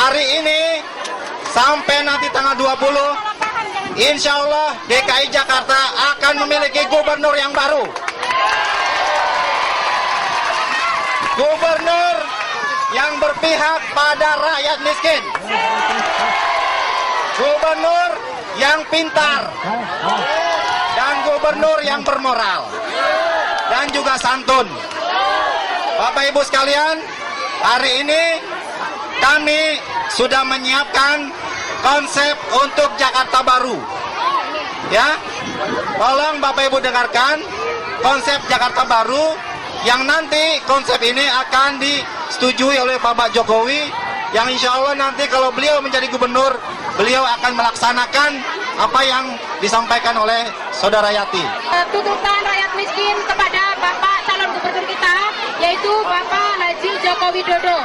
Hari ini sampai nanti tanggal 20, insya Allah DKI Jakarta akan memiliki gubernur yang baru. Gubernur yang berpihak pada rakyat miskin. Gubernur yang pintar. Dan gubernur yang bermoral. Dan juga santun. Bapak Ibu sekalian, hari ini kami sudah menyiapkan konsep untuk Jakarta baru. Ya, tolong Bapak Ibu dengarkan konsep Jakarta baru yang nanti konsep ini akan disetujui oleh Bapak Jokowi, yang insya Allah nanti kalau beliau menjadi gubernur, beliau akan melaksanakan apa yang disampaikan oleh Saudara Yati. Tuntutan rakyat miskin kepada Bapak calon gubernur kita, yaitu Bapak Haji Joko Widodo. 1.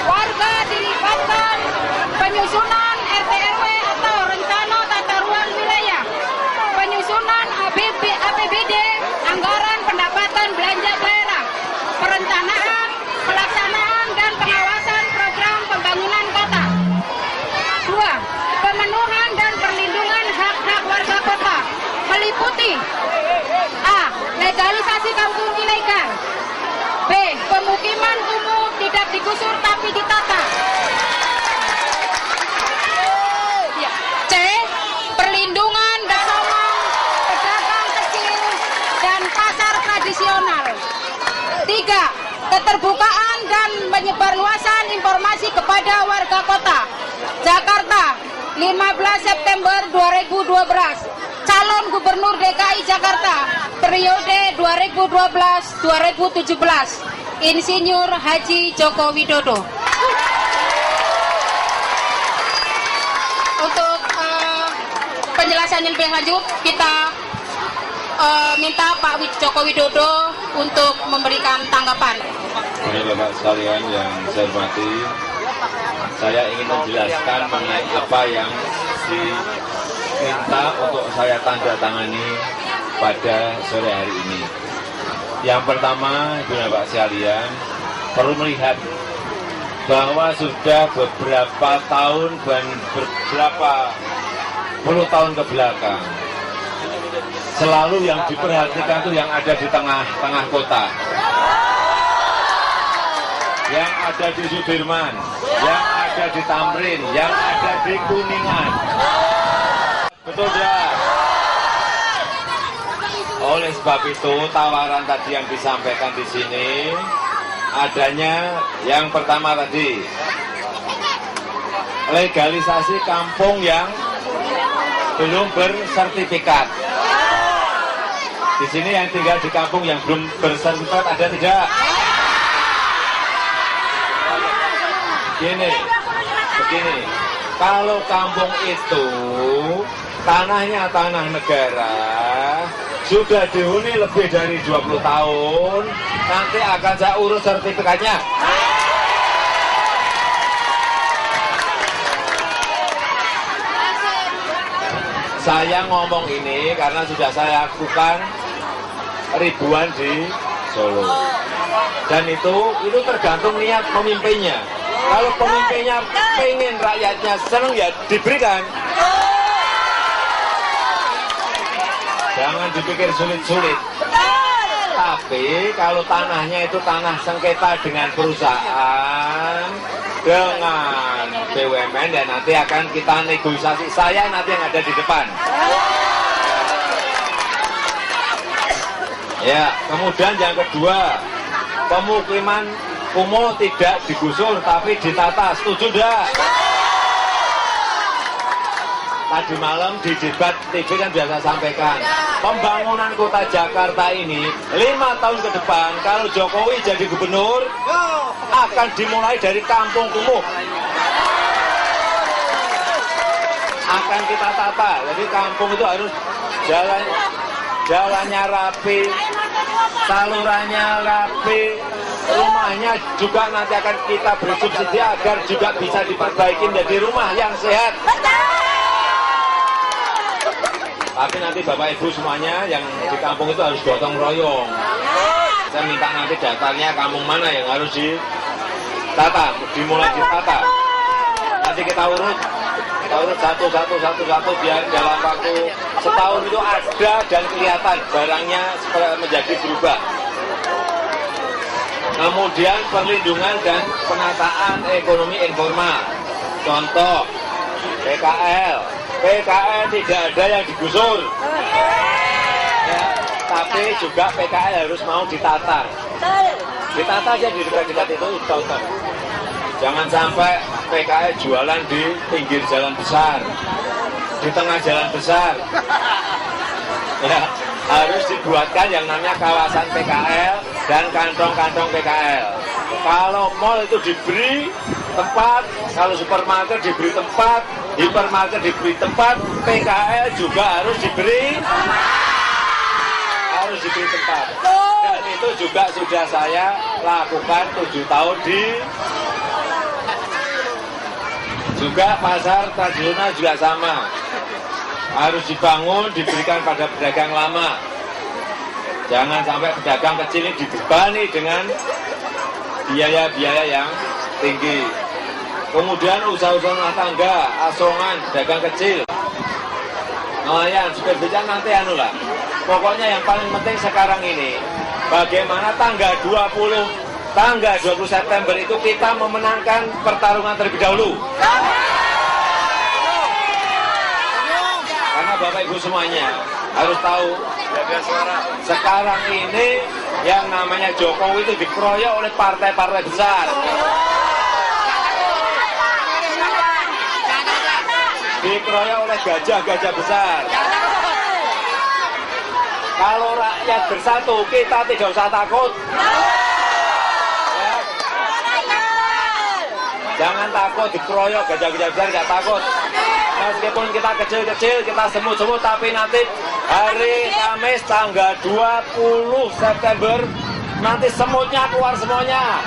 Warga dilibatkan penyusunan RT/RW atau rencana tata ruang wilayah, penyusunan APBD, anggaran pendapatan belanja daerah, perencanaan, pelaksanaan dan pengawasan program pembangunan kota. 2. Pemenuhan dan perlindungan hak-hak warga kota, meliputi A. Legalisasi kampung ilegal, B. Pemukiman kumuh tidak digusur tapi ditata, C. Perlindungan dorongan pedagang kecil dan pasar tradisional. 3. Keterbukaan dan penyebarluasan informasi kepada warga kota. Jakarta, 15 September 2012. Calon Gubernur DKI Jakarta periode 2012-2017, Insinyur Haji Joko Widodo. Untuk penjelasan yang lebih lanjut, kita minta Pak Joko Widodo untuk memberikan tanggapan. Bapak sekalian yang saya hormati, saya ingin menjelaskan mengenai apa yang diminta untuk saya tanda tangani pada sore hari ini. Yang pertama, Ibu dan Bapak sekalian, perlu melihat bahwa sudah beberapa tahun dan beberapa puluh tahun ke belakang, selalu yang diperhatikan itu yang ada di tengah-tengah kota, yang ada di Sudirman, yang ada di Tamrin, yang ada di Kuningan. Betul tidak? Oleh sebab itu, tawaran tadi yang disampaikan di sini, adanya yang pertama tadi, legalisasi kampung yang belum bersertifikat. Di sini yang tinggal di kampung yang belum bersertifikat ada tidak? Begini, kalau kampung itu tanahnya tanah negara, sudah dihuni lebih dari 20 tahun, nanti akan saya urus sertifikatnya. Saya ngomong ini karena sudah saya lakukan ribuan di Solo. Dan itu tergantung niat pemimpinnya. Kalau pemimpinnya pengen rakyatnya senang ya diberikan. Jangan dipikir sulit-sulit. Tapi kalau tanahnya itu tanah sengketa dengan perusahaan, dengan BUMN, dan nanti akan kita negosiasi. Saya nanti yang ada di depan. Ya, kemudian yang kedua, pemukiman kumuh tidak digusur tapi ditata. Setuju enggak? Tadi malam di debat TV kan biasa sampaikan, pembangunan kota Jakarta ini 5 tahun ke depan kalau Jokowi jadi gubernur akan dimulai dari kampung kumuh. Akan kita tata. Jadi kampung itu harus jalannya rapi, salurannya rapi, rumahnya juga nanti akan kita beri subsidi agar juga bisa diperbaiki menjadi rumah yang sehat. Tapi nanti Bapak Ibu semuanya yang di kampung itu harus gotong royong. Saya minta nanti daftarnya kampung mana yang harus ditata, dimulai ditata. Nanti kita urut satu biar dalam waktu setahun itu ada dan kelihatan barangnya menjadi berubah. Kemudian perlindungan dan penataan ekonomi informal. Contoh PKL tidak ada yang digusur. Ya, tapi juga PKL harus mau ditata. Ditata aja di dekat-dekat itu tonton. Jangan sampai PKL jualan di pinggir jalan besar, di tengah jalan besar. Ya, harus dibuatkan yang namanya kawasan PKL dan kantong-kantong PKL. Kalau mall itu diberi tempat, kalau supermarket diberi tempat, hipermarket diberi tempat, PKL juga harus diberi tempat. Dan itu juga sudah saya lakukan 7 tahun di juga pasar tradisional juga sama. Harus dibangun, diberikan pada pedagang lama. Jangan sampai pedagang kecil ini dibebani dengan biaya-biaya yang tinggi. Kemudian usaha-usaha rumah tangga, asongan, pedagang kecil, nelayan, supir becak nanti lah. Pokoknya yang paling penting sekarang ini, bagaimana tanggal 20 September itu kita memenangkan pertarungan terlebih dahulu. Karena Bapak Ibu semuanya harus tahu, sekarang ini yang namanya Jokowi itu dikeroyok oleh partai-partai besar. Dikeroyok oleh gajah-gajah besar. Kalau rakyat bersatu, kita tidak usah takut. Ya. Jangan takut dikeroyok gajah-gajah besar, nggak takut. Meskipun kita kecil-kecil, kita semut-semut, tapi nanti hari Kamis tanggal 20 September, nanti semutnya keluar semuanya.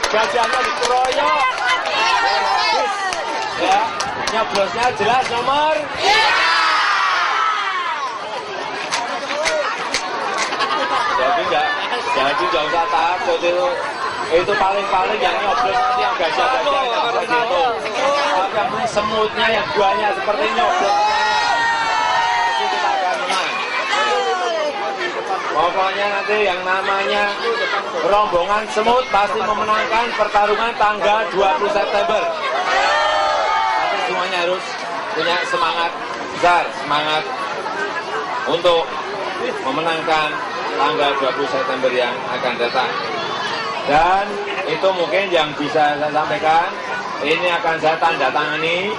Gajahnya dikeroyok. Ya, nyoblosnya jelas nomor. Jadi nggak usah takut itu paling-paling yang nyoblos nanti yang gajah-gajah yang seperti itu. Tapi yang semutnya yang buahnya seperti nyoblos itu kita akan menang. Pokoknya nanti yang namanya rombongan semut pasti memenangkan pertarungan tanggal 20 September. Nanti semuanya harus punya semangat besar, semangat untuk memenangkan tanggal 20 September yang akan datang. Dan itu mungkin yang bisa saya sampaikan. Ini akan saya tanda tangani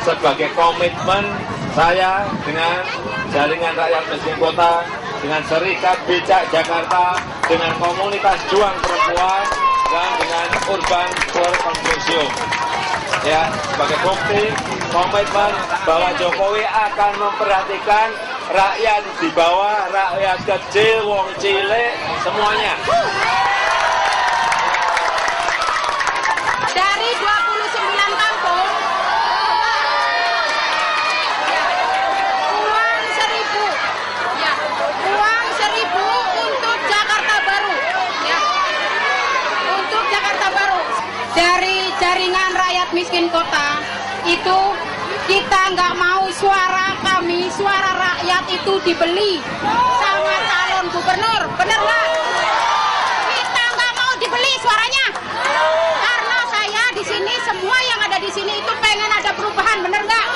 sebagai komitmen saya dengan jaringan rakyat miskin kota, dengan Serikat Becak Jakarta, dengan komunitas juang perempuan, dan dengan Urban Poor Consortium. Ya, sebagai bukti komitmen bahwa Jokowi akan memperhatikan rakyat di bawah, rakyat kecil, wong cilik, semuanya. Dari 29 kampung, uang 1.000 pemimpin kota itu kita nggak mau suara kami, suara rakyat itu dibeli sama calon gubernur, bener nggak? Kita nggak mau dibeli suaranya, karena saya di sini, semua yang ada di sini itu pengen ada perubahan, bener nggak?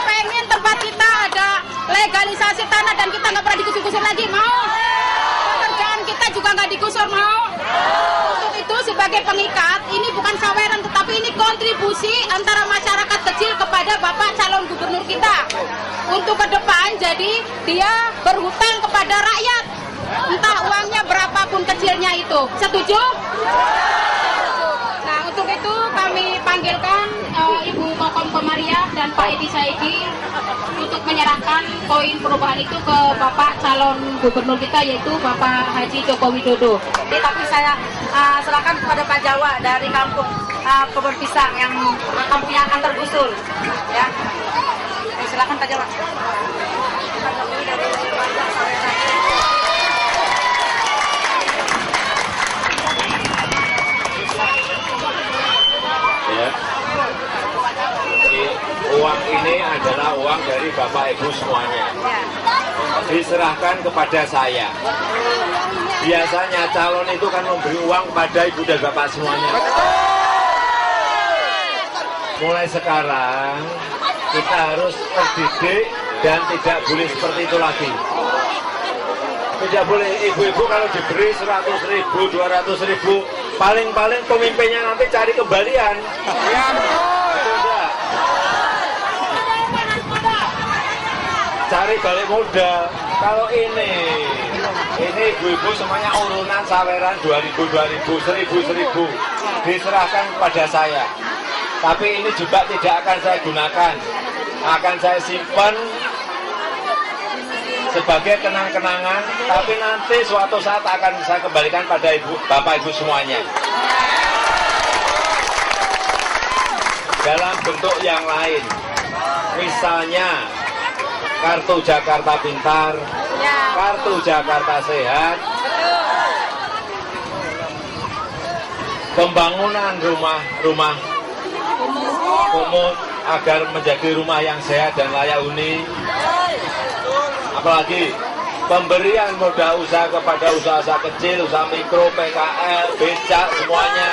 Pengen tempat kita ada legalisasi tanah dan kita nggak pernah digusur-gusur lagi, mau? Pekerjaan kita juga nggak digusur, mau? Untuk itu sebagai pengikat, ini bukan saweran tetapi ini kontribusi antara masyarakat kecil kepada Bapak calon gubernur kita. Untuk ke depan, jadi dia berhutang kepada rakyat. Entah uangnya berapapun kecilnya itu. Setuju? Nah, untuk itu kami panggilkan Ibu Kokom Komariah dan Pak Edi Saidi untuk menyerahkan koin perubahan itu ke Bapak calon gubernur kita, yaitu Bapak Haji Joko Widodo. Tapi saya serahkan kepada Pak Jawa dari kampung Kebun Pisang yang kampungnya akan tergusur. Ya, silakan Pak Jawa. Ya. Uang ini adalah uang dari Bapak Ibu semuanya. Diserahkan kepada saya. Biasanya calon itu kan memberi uang kepada Ibu dan Bapak semuanya. Mulai sekarang kita harus terdidik dan tidak boleh seperti itu lagi. Tidak boleh ibu-ibu kalau diberi 100.000, 200.000, paling-paling pemimpinnya nanti cari kembalian. Ya, betul. Cari balik modal. Kalau ini ibu-ibu semuanya urunan saweran 2.000, 1.000 diserahkan kepada saya. Tapi ini juga tidak akan saya gunakan, akan saya simpan sebagai kenang-kenangan, tapi nanti suatu saat akan saya kembalikan pada Bapak Ibu semuanya. Dalam bentuk yang lain, misalnya kartu Jakarta Pintar, kartu Jakarta Sehat, pembangunan rumah umum agar menjadi rumah yang sehat dan layak huni. Apalagi pemberian modal usaha kepada usaha kecil, usaha mikro, PKL, becak, semuanya.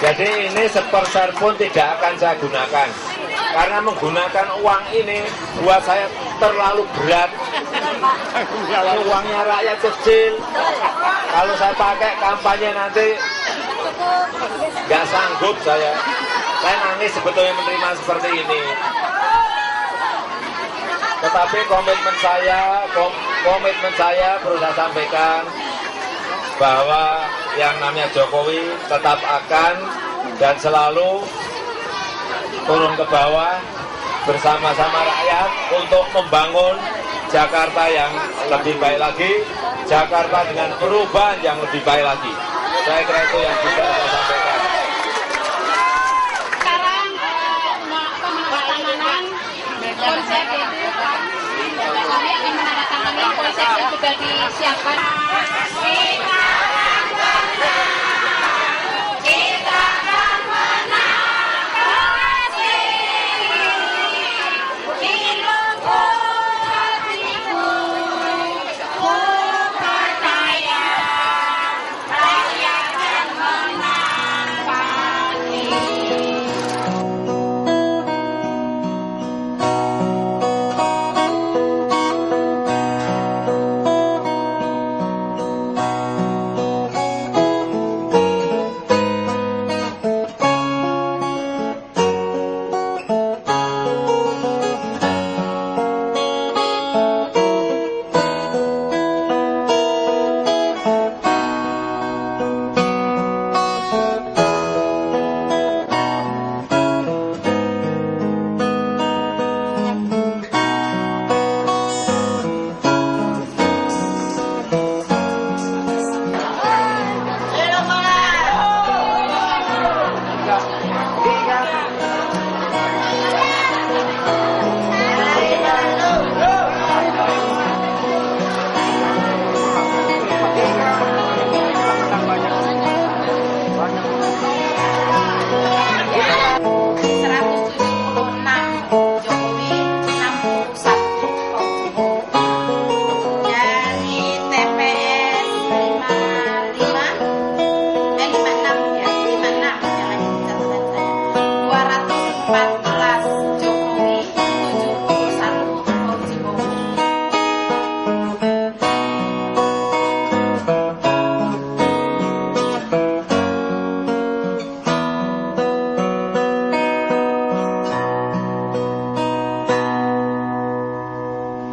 Jadi ini sepersen pun tidak akan saya gunakan. Karena menggunakan uang ini buat saya terlalu berat. Ini uangnya rakyat kecil. Kalau saya pakai kampanye nanti nggak sanggup saya. Saya nangis sebetulnya menerima seperti ini. Tetapi komitmen saya perlu saya sampaikan bahwa yang namanya Jokowi tetap akan dan selalu turun ke bawah bersama-sama rakyat untuk membangun Jakarta yang lebih baik lagi, Jakarta dengan perubahan yang lebih baik lagi. Saya kira itu yang bisa saya sampaikan. Sekarang penandatanganan konsep itu kami akan menandatangani konsep yang sudah disiapkan